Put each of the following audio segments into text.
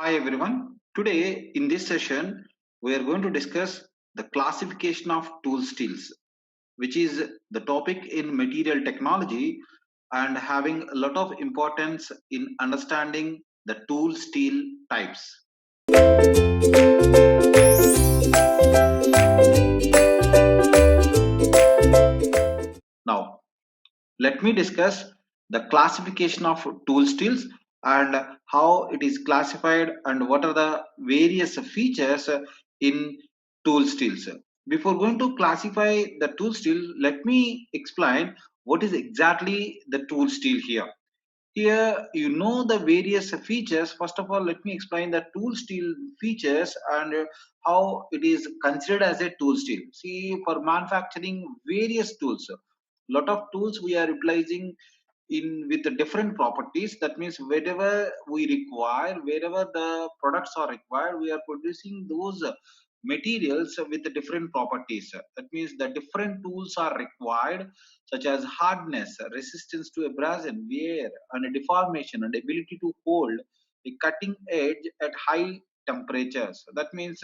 Hi everyone. Today in this session we are going to discuss the classification of tool steels, which is the topic in material technology and having a lot of importance in understanding the tool steel types. Now, let me discuss the classification of tool steels and how it is classified and what are the various features in tool steels. Before going to classify the tool steel, let me explain what is exactly the tool steel here. Here, you know the various features. First of all, let me explain the tool steel features and how it is considered as a tool steel. See, for manufacturing various tools, lot of tools we are utilizing in with the different properties. That means wherever we require, wherever the products are required, we are producing those materials with the different properties. That means the different tools are required, such as hardness, resistance to abrasion, wear, and deformation, and ability to hold a cutting edge at high temperatures. That means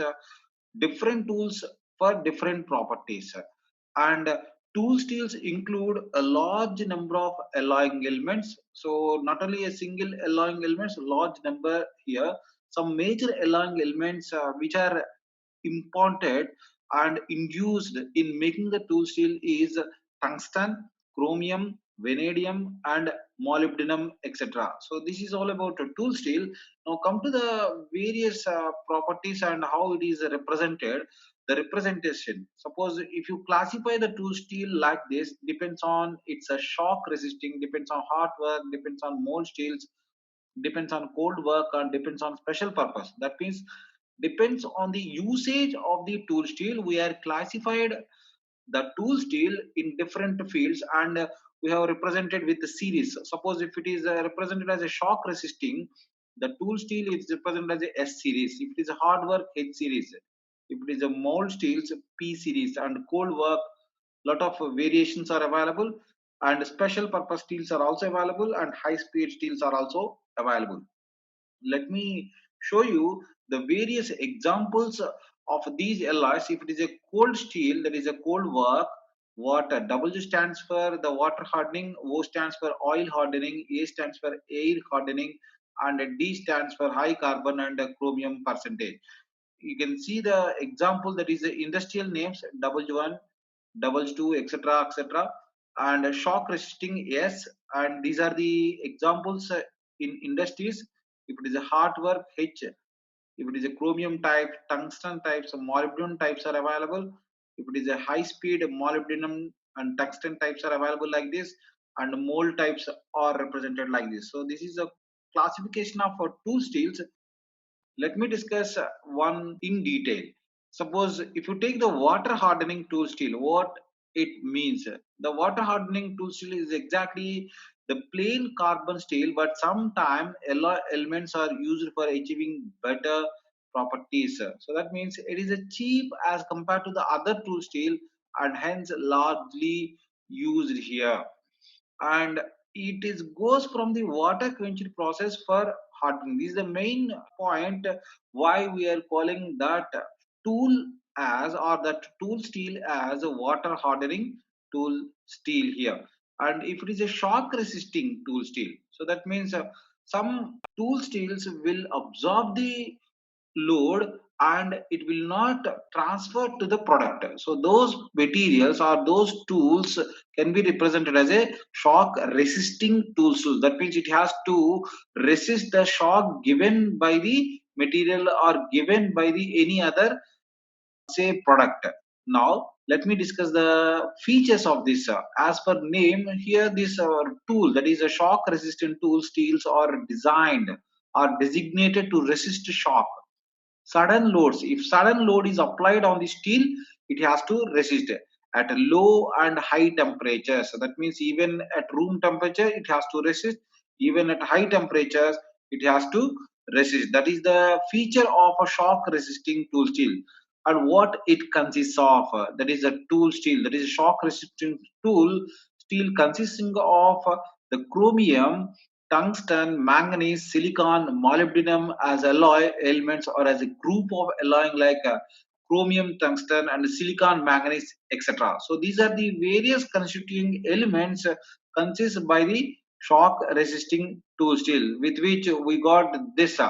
different tools for different properties. And tool steels include a large number of alloying elements. So not only a single alloying elements, large number here. Some major alloying elements which are imported and induced in making the tool steel is tungsten, chromium, vanadium, and molybdenum, etc. So this is all about a tool steel. Now come to the various properties and how it is represented. The representation. Suppose if you classify the tool steel like this, depends on it's a shock resisting, depends on hot work, depends on mold steels, depends on cold work, and depends on special purpose. That means depends on the usage of the tool steel. We are classified the tool steel in different fields, and we have represented with the series. Suppose if it is represented as a shock resisting, the tool steel is represented as a S series. If it is a hard work, H series. If it is a mold steels, P series. And cold work, lot of variations are available, and special purpose steels are also available, and high speed steels are also available. Let me show you the various examples of these alloys. If it is a cold steel, that is a cold work, water. W stands for the water hardening, O stands for oil hardening, A stands for air hardening, and D stands for high carbon and chromium percentage. You can see the example, that is the industrial names W1, W2, etc., etc., and shock resisting S. And these are the examples in industries. If it is a hard work, H. If it is a chromium type, tungsten types, molybdenum types are available. If it is a high speed, molybdenum and tungsten types are available like this, and mold types are represented like this. So this is a classification of two steels. Let me discuss one in detail. Suppose if you take the water hardening tool steel, what it means. The water hardening tool steel is exactly the plain carbon steel, but sometimes alloy elements are used for achieving better properties. So that means it is a cheap as compared to the other tool steel, and hence largely used here. And it is goes from the water quenching process for hardening. This is the main point why we are calling that tool as, or that tool steel as a water hardening tool steel here. And if it is a shock resisting tool steel, so that means some tool steels will absorb the load and it will not transfer to the product. So those materials or those tools can be represented as a shock resisting tools. That means it has to resist the shock given by the material or given by the any other, say, product. Now let me discuss the features of this. As per name here, this tool, that is a shock resistant tool, steels are designed or designated to resist shock, sudden loads. If sudden load is applied on the steel, it has to resist at low and high temperatures. So that means even at room temperature it has to resist, even at high temperatures it has to resist. That is the feature of a shock resisting tool steel. And what it consists of, that is a tool steel, that is a shock resisting tool steel consisting of the chromium tungsten, manganese, silicon, molybdenum as alloy elements or as a group of alloying like chromium, tungsten, and silicon, manganese, etc. So these are the various constituting elements consist by the shock resisting tool steel, with which we got this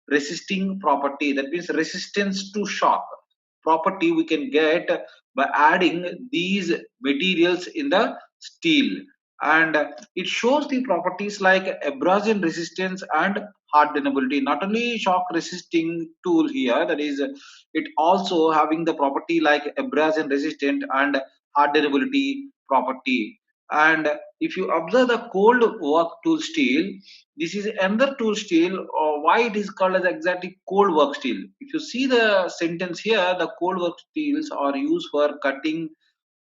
resisting property. That means resistance to shock property we can get by adding these materials in the steel, and it shows the properties like abrasion resistance and hardenability. Not only shock resisting tool here, that is it also having the property like abrasion resistant and hardenability property. And if you observe the cold work tool steel, this is another tool steel, or why it is called as exactly cold work steel. If you see the sentence here, the cold work steels are used for cutting,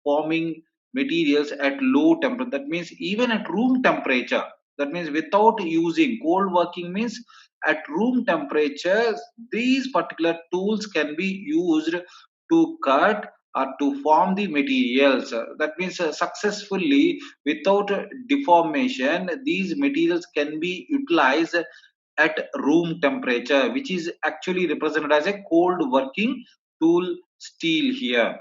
forming materials at low temperature. That means even at room temperature. That means without using cold working means at room temperature, these particular tools can be used to cut or to form the materials. That means successfully without deformation, these materials can be utilized at room temperature, which is actually represented as a cold working tool steel here.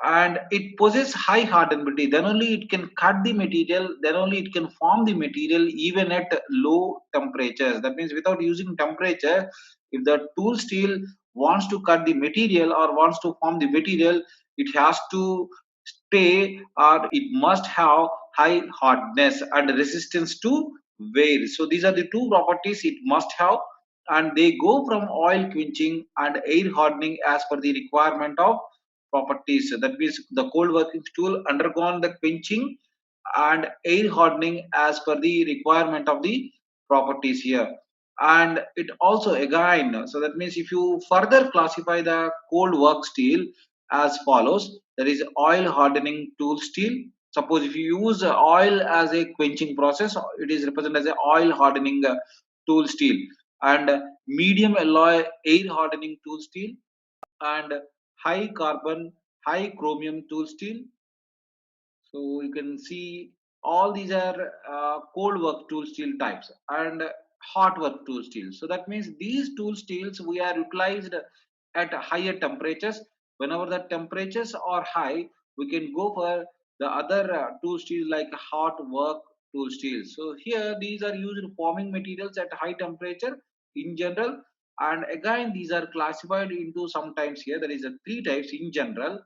And it possesses high hardenability, then only it can cut the material, then only it can form the material even at low temperatures. That means without using temperature, if the tool steel wants to cut the material or wants to form the material, it has to stay, or it must have high hardness and resistance to wear. So these are the two properties it must have, and they go from oil quenching and air hardening as per the requirement of properties. That means the cold working tool undergone the quenching and air hardening as per the requirement of the properties here. And it also again, so that means if you further classify the cold work steel as follows, there is oil hardening tool steel. Suppose if you use oil as a quenching process, it is represented as a oil hardening tool steel. And medium alloy air hardening tool steel, and high carbon, high chromium tool steel. So you can see all these are cold work tool steel types, and hot work tool steel. So that means these tool steels we are utilized at higher temperatures. Whenever the temperatures are high, we can go for the other tool steel like hot work tool steel. So here these are used forming materials at high temperature in general. And again these are classified into sometimes here there is a three types in general.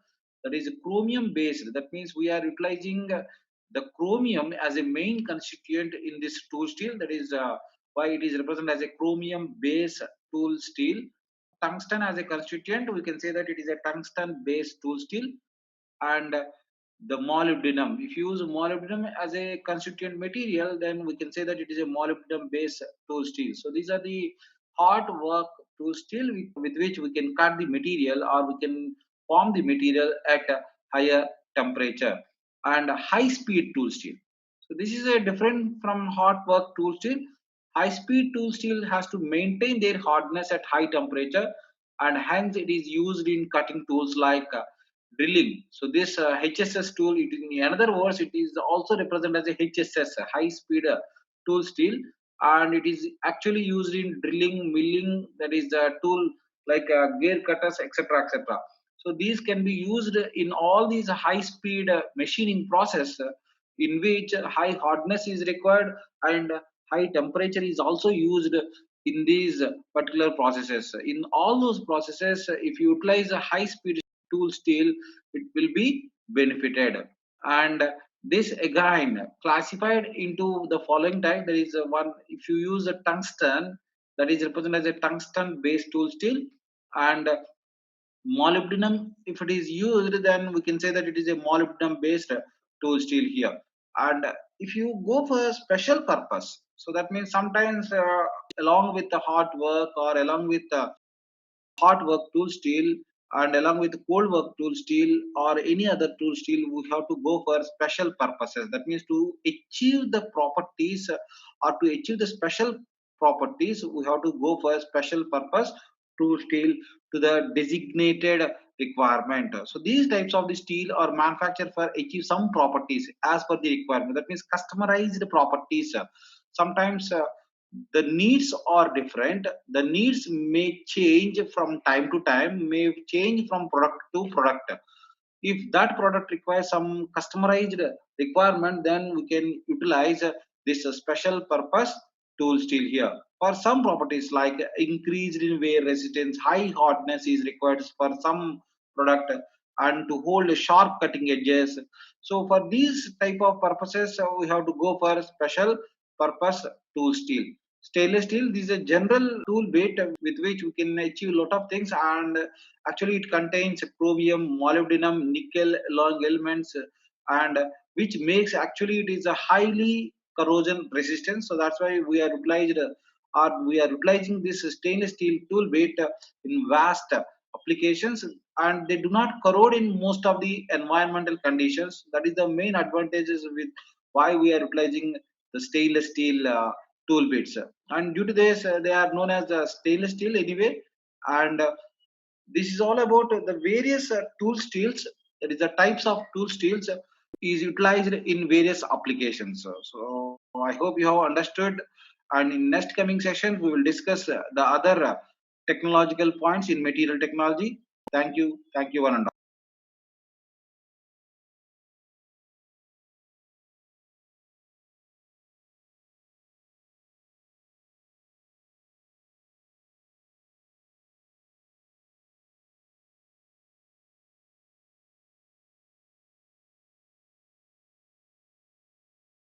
That is chromium based. That means we are utilizing the chromium as a main constituent in this tool steel. That is why it is represented as a chromium based tool steel. Tungsten as a constituent, we can say that it is a tungsten based tool steel. And the molybdenum, if you use molybdenum as a constituent material, then we can say that it is a molybdenum based tool steel. So these are the hot work tool steel with which we can cut the material or we can form the material at a higher temperature. And high speed tool steel, so this is a different from hot work tool steel. High speed tool steel has to maintain their hardness at high temperature, and hence it is used in cutting tools like drilling. So this HSS tool, it, in another words, it is also represented as a HSS, a high speed tool steel, and it is actually used in drilling, milling. That is a tool like gear cutters, etc., etc. So these can be used in all these high speed machining process, in which high hardness is required and high temperature is also used in these particular processes. In all those processes, if you utilize a high speed tool steel, it will be benefited. And this again classified into the following type. There is a one, if you use a tungsten, that is represented as a tungsten based tool steel. And molybdenum, if it is used, then we can say that it is a molybdenum based tool steel here. And if you go for a special purpose, so that means sometimes along with the hot work or along with the hot work tool steel and along with cold work tool steel or any other tool steel, we have to go for special purposes. That means to achieve the properties or to achieve the special properties, we have to go for a special purpose tool steel to the designated requirement. So these types of the steel are manufactured for achieve some properties as per the requirement. That means customized properties. sometimes the needs are different. The needs may change from time to time, may change from product to product. If that product requires some customized requirement, then we can utilize this special purpose tool steel here. For some properties like increased in wear resistance, high hardness is required for some product, and to hold sharp cutting edges. So for these type of purposes, we have to go for special purpose tool steel. Stainless steel, this is a general tool bit with which we can achieve a lot of things, and actually it contains chromium, molybdenum, nickel along elements, and which makes actually it is a highly corrosion resistant. So that's why we are utilized, or we are utilizing this stainless steel tool bit in vast applications, and they do not corrode in most of the environmental conditions. That is the main advantages with why we are utilizing the stainless steel tool bits. And due to this, they are known as stainless steel anyway. And this is all about the various tool steels. That is the types of tool steels is utilized in various applications. So I hope you have understood. And in next coming session, we will discuss the other technological points in material technology. Thank you. Thank you, one and all.